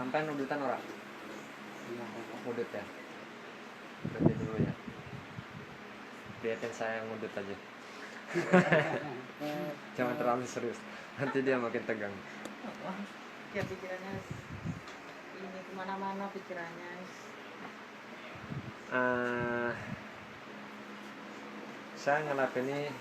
Sampai nudutan orang? Iya. Ngudut ya? Berarti dulu ya. Liatin saya ngudut aja. Jangan terlalu serius. Nanti dia makin tegang. Dia pikirannya ini kemana-mana pikirannya. Saya ngelakuin ini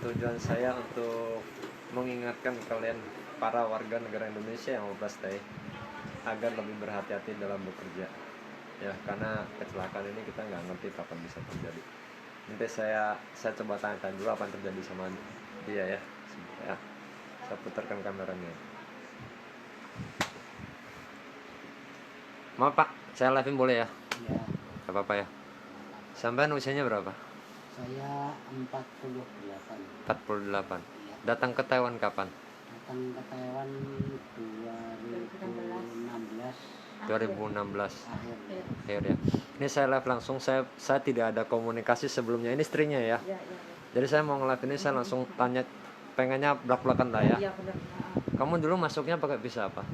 tujuan saya untuk mengingatkan kalian para warga negara Indonesia yang mau stay agar lebih berhati-hati dalam bekerja ya, karena kecelakaan ini kita nggak ngerti kapan bisa terjadi. Nanti saya coba tanya dulu apa yang terjadi sama dia ya. Saya putarkan kameranya. Maaf Pak, saya live-in boleh ya? Iya. Gak apa-apa ya. Sampai usianya berapa? Saya 48. 48. Iya. Datang ke Taiwan kapan? Datang ke Taiwan 2016 akhir ya. Ini saya live langsung, saya tidak ada komunikasi sebelumnya. Ini istrinya ya. Iya. Jadi saya mau nge-live ini saya langsung tanya, pengennya belak-belakan lah ya. Iya benar. Kamu dulu masuknya pakai visa apa?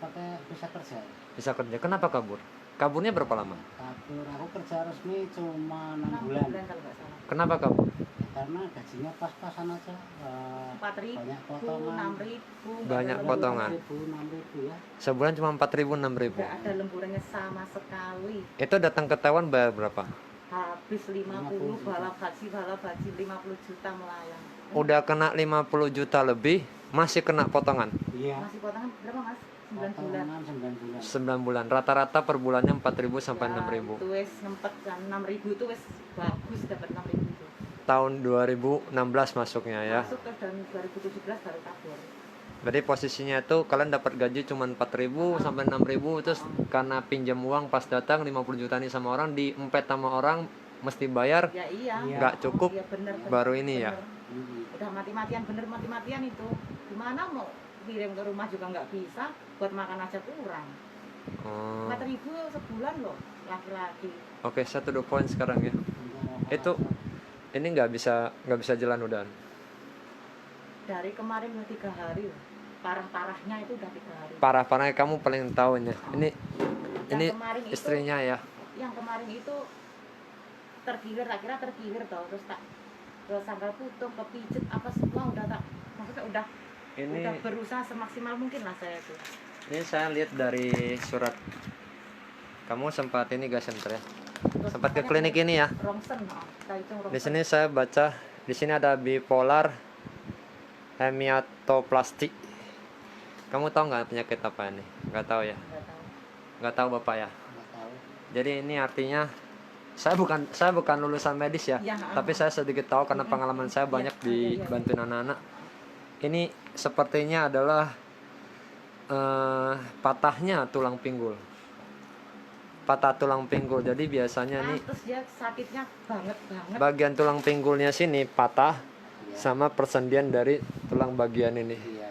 pakai visa kerja. Visa kerja. Kenapa kabur? Kaburnya berapa lama? Kabur, aku kerja resmi cuma 6 bulan. Kalau nggak salah. Kenapa kabur? Karena gajinya pas-pasan aja. 4.000, banyak potongan. 6.000. Banyak potongan. 6.000 ya. Sebulan cuma 4.000 6.000. Nggak ada lemburannya sama sekali. Itu datang ke Taiwan bayar berapa? Habis 50 balap haji 50 juta melayang. Udah kena 50 juta lebih, masih kena potongan. Iya. Masih potongan berapa Mas? 9 bulan. Potongan 9 bulan. 9 bulan. Rata-rata per bulannya 4.000 sampai Ya, 6.000. itu wes ngempet kan 6.000 itu wes bagus dapat 6.000 itu. Tahun 2016 masuknya ya. Masuk ke tahun 2017 baru kabur. Berarti posisinya itu kalian dapat gaji cuma 4.000 sampai 6.000, terus karena pinjam uang pas datang 50 juta nih sama orang, diempet sama orang, mesti bayar, Ya iya. nggak cukup, Iya bener, baru ini ya. Udah mati-matian mati-matian itu. Gimana mau kirim ke rumah juga nggak bisa, buat makan aja kurang. 4.000 sebulan loh laki-laki. Oke, saya to the point sekarang ya. Itu ini nggak bisa jalan udahan. Dari kemarin udah 3 hari loh. Parah-parahnya itu udah 3 hari. Parah-parahnya kamu paling tahu ya. Ini Kemarin istrinya ya. Yang kemarin itu tergilir, akhirnya tergilir toh, terus tak ke sangkal putung, kepijet apa semua udah tak, maksudnya udah berusaha semaksimal mungkin lah saya itu. Ini saya lihat dari surat kamu sempat ini gak center ya. Terus Sempat ke makanya klinik ini ya. Rongsen, kita hitung Di rongsen. sini saya baca, di sini ada bipolar hemiatoplasti. Kamu tahu nggak penyakit apa ini? Nggak tahu ya? Nggak tahu. Nggak tahu Bapak ya? Nggak tahu. Jadi ini artinya saya bukan lulusan medis ya, Ya, tapi saya sedikit tahu karena pengalaman saya banyak dibantuin anak-anak. Ini sepertinya adalah patahnya tulang pinggul. Patah tulang pinggul. Jadi biasanya nih Terus dia sakitnya banget. bagian tulang pinggulnya sini patah Iya. sama persendian dari tulang bagian ini. Iya.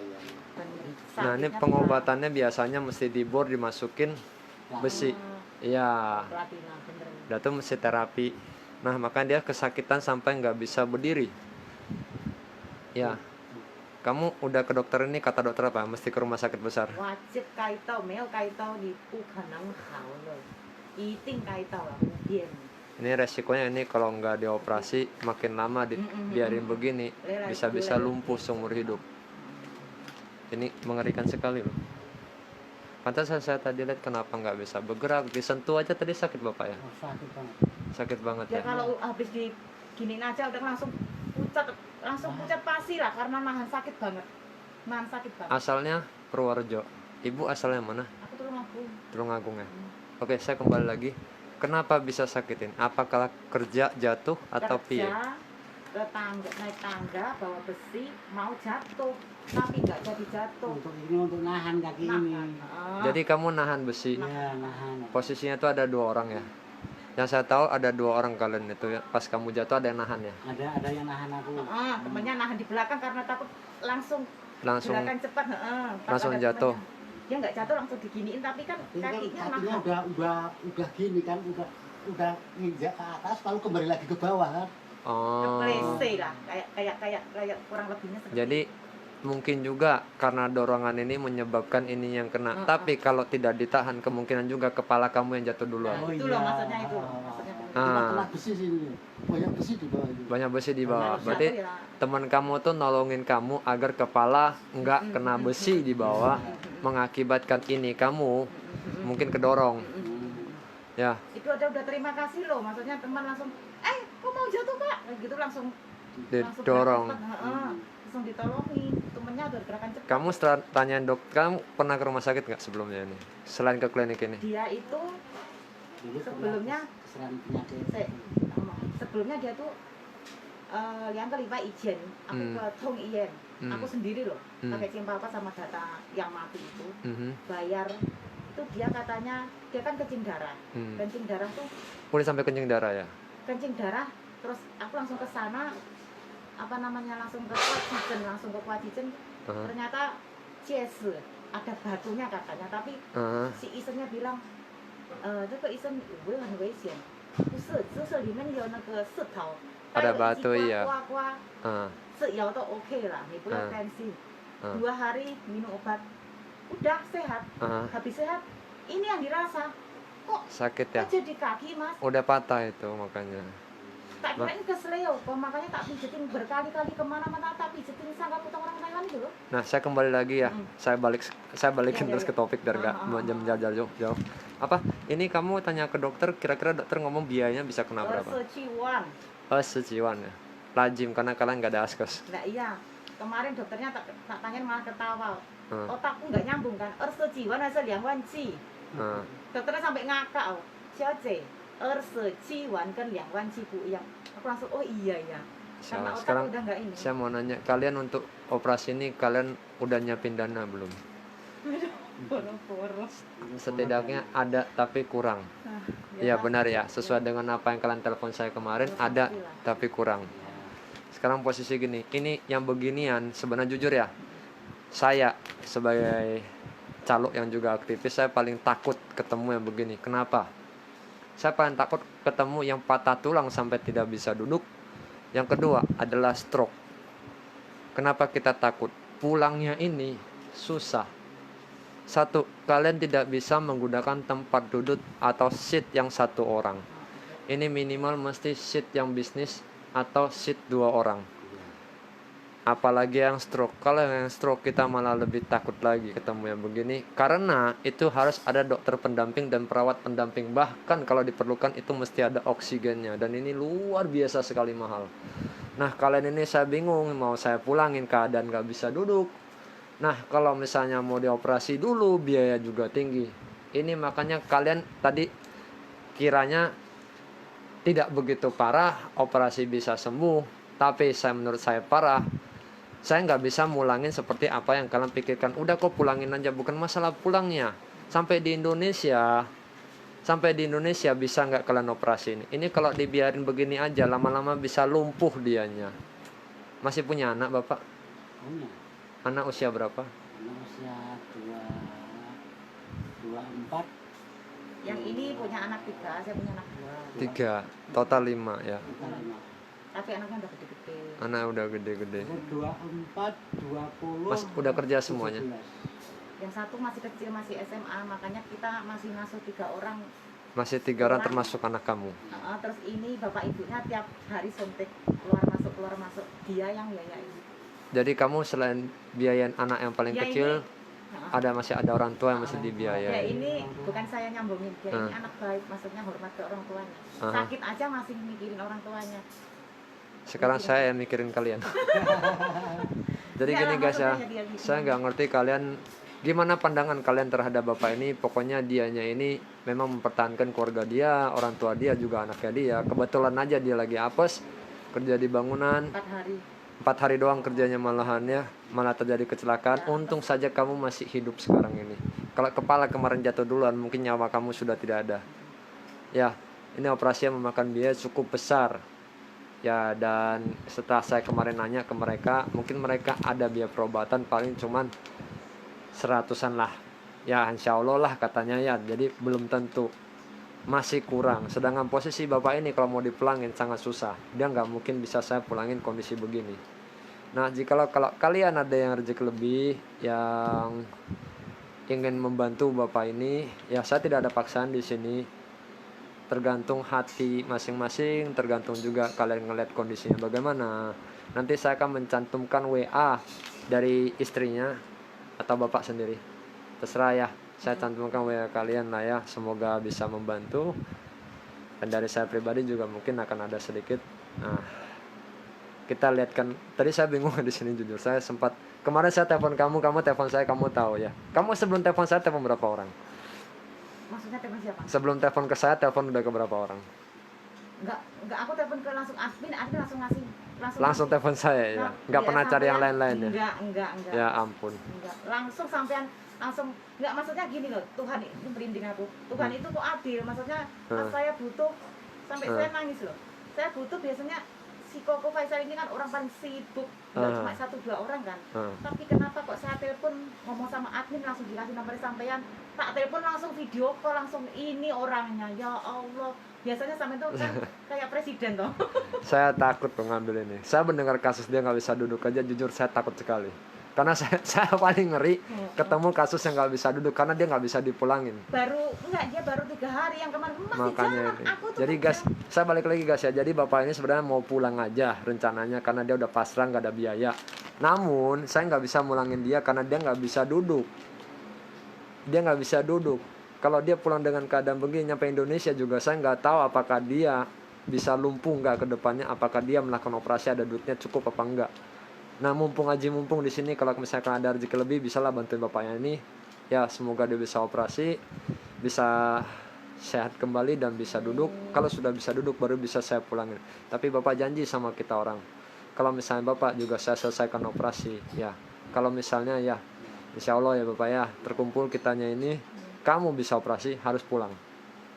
Bener. Nah, ini Sakitnya pengobatannya biasanya mesti dibor, dimasukin besi. Iya. platina, bener. Dia tuh mesti terapi. Nah, makanya dia kesakitan sampai nggak bisa berdiri. Ya. Kamu udah ke dokter ini, kata dokter apa? Mesti ke rumah sakit besar. 話接街道沒有街道你不可能好了，一定街道了不變。 Ini resikonya ini kalau nggak dioperasi makin lama biarin begini bisa lumpuh seumur hidup. Ini mengerikan sekali loh. Pantas saya tadi lihat kenapa nggak bisa bergerak, disentuh aja tadi sakit Bapak ya? Oh, sakit banget. Sakit banget Dia ya. kalau habis diginiin aja udah langsung pucat pasti lah karena nahan sakit banget. Asalnya Purworejo. Ibu asalnya mana? Aku Tulungagung. Tulungagung ya. Oke, saya kembali lagi. Kenapa bisa sakitin? Apakah kerja jatuh atau piye? Ke tangga, naik tangga bawa besi mau jatuh tapi nggak jadi jatuh. Untuk nahan kaki ini. Jadi kamu nahan besi. Iya, nahan. Posisinya itu ada 2 orang ya. Yang saya tahu ada 2 orang kalian itu ya. Pas kamu jatuh ada yang nahan ya. Ada yang nahan aku. Temennya nahan di belakang karena takut langsung gerakan cepat. langsung jatuh. Dia nggak jatuh langsung diginiin tapi kan kakinya udah gini kan, udah nginjak ke atas lalu kembali lagi ke bawah kan. Oh. Keplese lah kayak kurang lebihnya seperti Jadi mungkin juga karena dorongan ini menyebabkan ini yang kena. Tapi kalau tidak ditahan, kemungkinan juga kepala kamu yang jatuh duluan. Nah, itu loh maksudnya itu. Maksudnya Cuma kena besi sini. Banyak besi di bawah itu. Banyak besi di bawah. Harusnya Berarti tuh ya, teman kamu tuh nolongin kamu agar kepala nggak kena besi di bawah, mengakibatkan ini kamu mungkin kedorong. Ya, itu udah terima kasih loh, maksudnya teman langsung kok mau jatuh Pak, gitu langsung didorong. gerakan cepat. Langsung ditolongi, temennya udah gerakan cepat. Kamu setelah tanyain dok, kamu pernah ke rumah sakit nggak sebelumnya ini? Selain ke klinik ini? Dia itu Dulu sebelumnya keseran penyakit. sebelumnya dia tuh yang kelima ijen, aku ke Thong Ien, aku sendiri loh, pakai SIM papa sama data yang mati itu, bayar itu dia katanya dia kan kencing darah, kencing darah tuh Boleh sampai kencing darah ya? kencing darah, terus aku langsung ke sana, apa namanya, langsung ke Kwajijen, ternyata CS ada batunya katanya, tapi si isennya bilang 这个医生不是很危险，不是，就是里面有那个石头， Ada batu iya. 刮刮是摇都 OK 啦，你不要担心。2 hari minum obat, udah sehat. Habis sehat, ini yang dirasa kok Sakit ya? aja di kaki Mas. Udah patah itu makanya. Tak kirain kesleo, makanya tak pijetin berkali-kali kemana-mana, tak pijetin sangka potong orang Thailand itu loh. Nah, saya kembali lagi ya. Saya balikin terus ke topik biar nggak jauh. Apa? Ini kamu tanya ke dokter, kira-kira dokter ngomong biayanya bisa kena berapa? Sejiwan. Sejiwan ya. Lazim karena kalian nggak ada askes. Nah iya, kemarin dokternya tak tanya malah ketawa. Otakku nggak nyambung kan. Sejiwan atau 2万剂. Dokternya sampai ngakak. 小姐，20 跟2万剂不一样. Aku langsung oh iya ya. Karena otak Sekarang udah nggak ini. saya mau nanya, kalian untuk operasi ini kalian udah nyiapin dana belum? Boros-boros. Setidaknya ada tapi kurang. Ya benar ya, sesuai dengan apa yang kalian telepon saya kemarin, ada tapi kurang. Sekarang posisi gini, ini yang beginian sebenarnya jujur ya, saya sebagai calok yang juga aktivis, saya paling takut ketemu yang begini. Kenapa? Saya paling takut ketemu yang patah tulang sampai tidak bisa duduk. Yang kedua adalah stroke. Kenapa kita takut? Pulangnya ini susah. Satu, kalian tidak bisa menggunakan tempat duduk atau seat yang 1 orang. Ini minimal mesti seat yang bisnis atau seat 2 orang. Apalagi yang stroke. Kalau yang stroke kita malah lebih takut lagi ketemu yang begini, karena itu harus ada dokter pendamping dan perawat pendamping. Bahkan kalau diperlukan itu mesti ada oksigennya, dan ini luar biasa sekali mahal. Nah kalian ini saya bingung, mau saya pulangin keadaan gak bisa duduk. Nah kalau misalnya mau dioperasi dulu biaya juga tinggi. Ini makanya kalian tadi kiranya tidak begitu parah, operasi bisa sembuh. Tapi menurut saya parah. Saya nggak bisa mulangin seperti apa yang kalian pikirkan. Udah kok pulangin aja, bukan masalah pulangnya. Sampai di Indonesia bisa nggak kalian operasi ini? Ini kalau dibiarin begini aja, lama-lama bisa lumpuh dianya. Masih punya anak bapak? Punya. Anak usia berapa? Anak usia 24. Yang ini punya anak 3, saya punya anak 2. 3, total 5 ya. Tapi anaknya udah gede-gede. Anak udah gede-gede. 24, 20. Mas udah kerja semuanya? 17. Yang satu masih kecil, masih SMA, makanya kita masih ngasuh 3 orang. Masih 3 orang termasuk anak kamu? Terus ini bapak ibunya tiap hari suntik, keluar masuk, dia yang biayain. Jadi kamu selain biayain anak yang paling Ya, kecil, ini, masih ada orang tua yang mesti dibiayai. Ya ini bukan saya nyambungin, dia ini anak baik, maksudnya hormat ke orang tuanya. Sakit aja masih mikirin orang tuanya. Sekarang saya yang mikirin kalian. Jadi gini guys ya, saya nggak ngerti kalian gimana pandangan kalian terhadap bapak ini. Pokoknya dianya ini memang mempertahankan keluarga dia, orang tua dia juga anaknya dia. Kebetulan aja dia lagi apes, kerja di bangunan. 4 hari doang kerjanya malahan ya, malah terjadi kecelakaan. Untung saja kamu masih hidup sekarang ini. Kalau kepala kemarin jatuh duluan, mungkin nyawa kamu sudah tidak ada. Ya, ini operasi yang memakan biaya cukup besar. Ya, dan setelah saya kemarin nanya ke mereka, mungkin mereka ada biaya perobatan paling cuman 100-an lah. Ya, insya Allah lah katanya ya. Jadi belum tentu, masih kurang. Sedangkan posisi bapak ini kalau mau dipulangin sangat susah. Dia nggak mungkin bisa saya pulangin kondisi begini. Nah, jikalau kalau kalian ada yang rezeki lebih yang ingin membantu Bapak ini, ya saya tidak ada paksaan di sini. Tergantung hati masing-masing, tergantung juga kalian ngeliat kondisinya bagaimana. Nanti saya akan mencantumkan WA dari istrinya atau Bapak sendiri. Terserah ya. Saya cantumkan WA kalian lah ya. Semoga bisa membantu. Dan dari saya pribadi juga mungkin akan ada sedikit. Nah, kita lihat kan, tadi saya bingung di sini jujur. Saya sempat kemarin saya telepon kamu telepon saya, kamu tahu ya. Kamu sebelum telepon saya telepon berapa orang? Maksudnya telepon siapa? Sebelum telepon ke saya telepon udah ke berapa orang? Enggak, aku telepon ke langsung admin langsung ngasih Langsung telepon saya ya. Enggak Iya, pernah cari yang sampean. lain-lain ya. Enggak. Ya ampun. Enggak. Langsung sampean langsung enggak, maksudnya gini loh, Tuhan itu merinding aku. Tuhan itu kok adil, maksudnya pas saya butuh sampai saya nangis loh. Saya butuh biasanya si Koko Faisal ini kan orang paling sibuk, nggak cuma 1-2 orang kan. Tapi kenapa kok saya telepon ngomong sama admin langsung dikasih nomor sampean, tak telepon langsung video call langsung ini orangnya, ya Allah. Biasanya sampai itu kan kayak presiden toh. Saya takut mengambil ini. Saya mendengar kasus dia nggak bisa duduk aja, jujur saya takut sekali. Karena saya paling ngeri ketemu kasus yang nggak bisa duduk karena dia nggak bisa dipulangin. Dia baru 3 hari yang kemarin masih Makanya jalan. ini. Aku tuh Jadi guys, saya balik lagi guys ya. Jadi bapak ini sebenarnya mau pulang aja rencananya karena dia udah pasrah nggak ada biaya. Namun saya nggak bisa mulangin dia karena dia nggak bisa duduk. Dia nggak bisa duduk. Kalau dia pulang dengan keadaan begini nyampe Indonesia juga saya nggak tahu apakah dia bisa lumpuh nggak ke depannya, apakah dia melakukan operasi ada duitnya cukup apa enggak. Nah mumpung di sini kalau misalkan ada rezeki lebih bisalah bantuin bapaknya ini. Ya semoga dia bisa operasi, bisa sehat kembali dan bisa duduk. Kalau sudah bisa duduk baru bisa saya pulangin. Tapi bapak janji sama kita orang, kalau misalnya bapak juga saya selesaikan operasi ya. Kalau misalnya ya insya Allah ya bapak ya terkumpul kitanya ini, kamu bisa operasi harus pulang.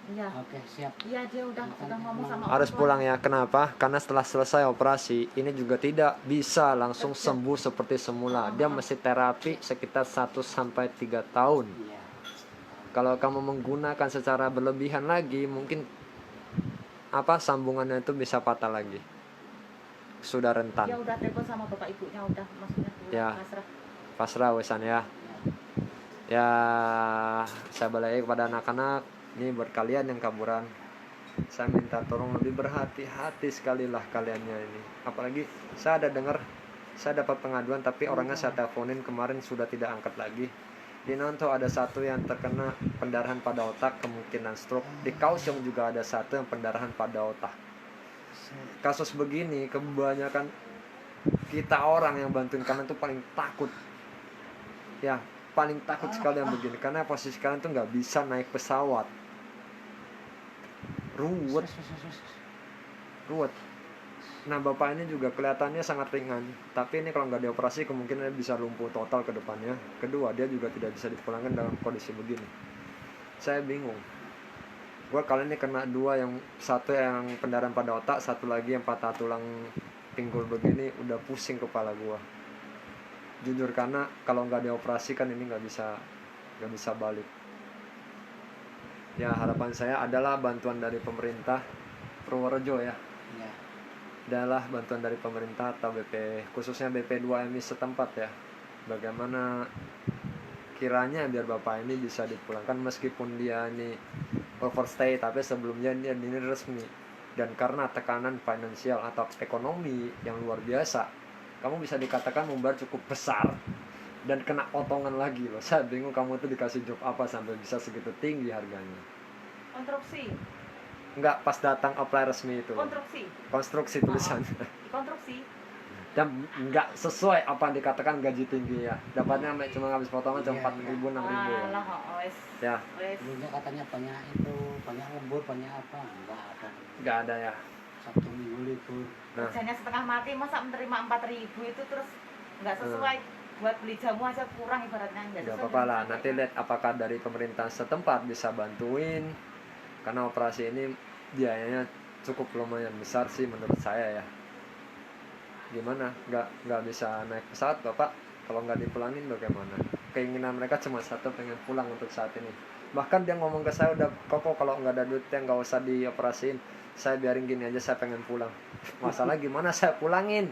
Iya. Oke, siap. Iya, dia udah ngomong sama Harus orang tua. pulang ya. Kenapa? Karena setelah selesai operasi ini juga tidak bisa langsung sembuh seperti semula. Dia mesti terapi sekitar 1-3 tahun. Iya. Kalau kamu menggunakan secara berlebihan lagi, mungkin sambungannya itu bisa patah lagi. Sudah rentan. Dia udah telepon sama bapak ibunya, udah maksudnya Ya. pasrah. Pasrah wesan ya. Ya, saya balik kepada anak-anak. Ini buat kalian yang kaburan, saya minta tolong lebih berhati-hati sekali lah kaliannya ini. Apalagi saya ada dengar, saya dapat pengaduan tapi orangnya saya teleponin kemarin sudah tidak angkat lagi. Di Nonto ada satu yang terkena pendarahan pada otak, kemungkinan stroke. Di Kaohsiung juga ada satu yang pendarahan pada otak. Kasus begini kebanyakan kita orang yang bantuin kalian tuh paling takut. Ya, paling takut sekali yang begini karena posisi kalian tuh nggak bisa naik pesawat. Ruwet. Nah bapak ini juga kelihatannya sangat ringan, tapi ini kalau nggak dioperasi kemungkinan bisa lumpuh total ke depannya. Kedua, dia juga tidak bisa dipulangkan dalam kondisi begini. Saya bingung. Gua kali ini kena 2, yang satu yang pendarahan pada otak, satu lagi yang patah tulang pinggul begini, udah pusing kepala gua. Jujur karena kalau nggak dioperasi kan ini nggak bisa balik. Ya harapan saya adalah bantuan dari pemerintah Purworejo ya. Iya. Adalah bantuan dari pemerintah atau BP, khususnya BP2MI setempat ya. Bagaimana kiranya biar bapak ini bisa dipulangkan meskipun dia ini overstay, tapi sebelumnya dia ini resmi. Dan karena tekanan finansial atau ekonomi yang luar biasa, kamu bisa dikatakan membayar cukup besar dan kena potongan lagi loh. Saya bingung kamu tuh dikasih job apa sampai bisa segitu tinggi harganya. Konstruksi. Enggak, pas datang apply resmi itu. Konstruksi tulisan. Konstruksi. Dan enggak sesuai apa yang dikatakan gaji tinggi ya. Dapatnya cuma habis potongan cuma 4.000 6.000 ya. Alah, wes. Ya, Dulunya katanya banyak lembur, banyak apa? enggak ada ya. Sabtu Minggu libur. Nah, Kerjanya setengah mati, masa menerima 4.000 itu terus nggak sesuai buat beli jamu aja kurang ibaratnya. enggak apa-apa lah. Nanti lihat apakah dari pemerintah setempat bisa bantuin. Karena operasi ini biayanya cukup lumayan besar sih menurut saya ya. Gimana? Nggak bisa naik pesawat bapak? Kalau nggak dipulangin bagaimana? Keinginan mereka cuma satu, pengen pulang untuk saat ini. Bahkan dia ngomong ke saya udah, Koko kalau nggak ada duitnya nggak usah dioperasiin, saya biarin gini aja, saya pengen pulang. Masalah gimana saya pulangin?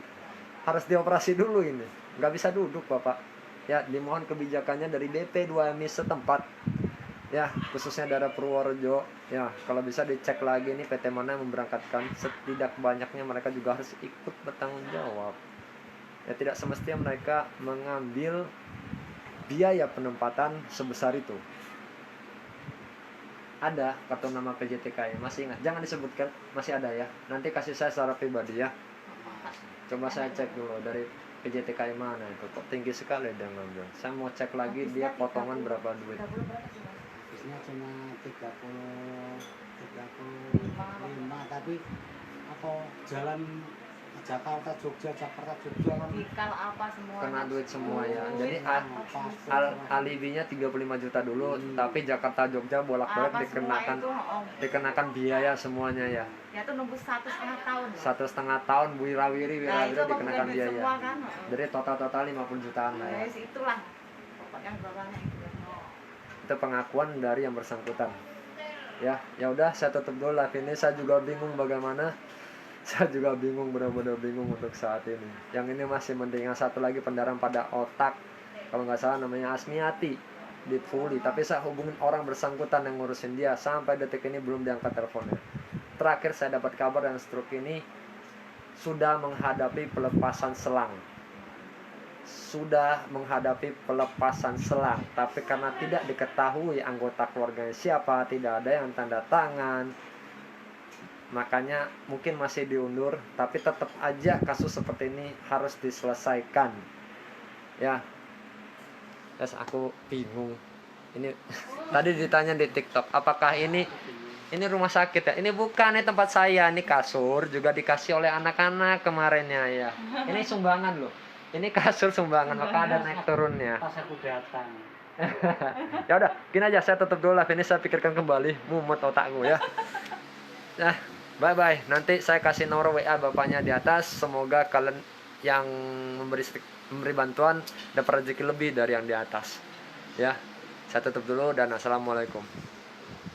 harus dioperasi dulu ini, nggak bisa duduk Bapak. Ya, dimohon kebijakannya dari BP2MI setempat, ya khususnya daerah Purworejo, ya kalau bisa dicek lagi nih PT mana yang memberangkatkan, setidak banyaknya mereka juga harus ikut bertanggung jawab. Ya tidak semestinya mereka mengambil biaya penempatan sebesar itu. Ada kartu nama PJTK, masih ingat? Jangan disebutkan, masih ada ya. Nanti kasih saya secara pribadi ya. Coba saya cek dulu dari PJTK mana itu. Kok tinggi sekali dia ngambil. Saya mau cek lagi dia potongan berapa duit. Habisnya cuma 35, tapi apa jalan Jakarta Jogja kan Dikal apa semua. Kena duit semua ya. Oh, Jadi paspor, alibinya 35 juta dulu, tapi Jakarta Jogja bolak-balik apa semua dikenakan itu, dikenakan biaya semuanya ya. Ya tuh nunggu 1,5 tahun. 1,5 tahun wirawiri Nah, itu dikenakan duit biaya. semua kan. Jadi total 50 jutaan lah ya. Ya itulah. Pokoknya berapanya itu. Itu pengakuan dari yang bersangkutan. Ya udah saya tutup dulu live ini. Saya juga bingung bagaimana. Saya juga bingung, benar-benar bingung untuk saat ini. Yang ini masih mending. Yang satu lagi pendarahan pada otak, kalau nggak salah namanya Asmiati di Fuli. Tapi saya hubungin orang bersangkutan yang ngurusin dia, sampai detik ini belum diangkat teleponnya. Terakhir saya dapat kabar yang stroke ini sudah menghadapi pelepasan selang. Tapi karena tidak diketahui anggota keluarganya siapa, tidak ada yang tanda tangan, makanya mungkin masih diundur. Tapi tetap aja kasus seperti ini harus diselesaikan ya. Terus aku bingung ini. Tadi ditanya di TikTok, apakah ini rumah sakit ya? Ini bukan, ini tempat saya. Ini kasur juga dikasih oleh anak-anak kemarinnya ya. Ini sumbangan loh. Ini kasur sumbangan, maka ada naik turunnya. pas aku datang. Ya udah, gini aja, saya tutup dulu live ini, saya pikirkan kembali, mumet otakku ya. Nah, bye bye. Nanti saya kasih nomor WA bapaknya di atas. Semoga kalian yang memberi bantuan dapat rezeki lebih dari yang di atas. Ya, saya tutup dulu dan assalamualaikum.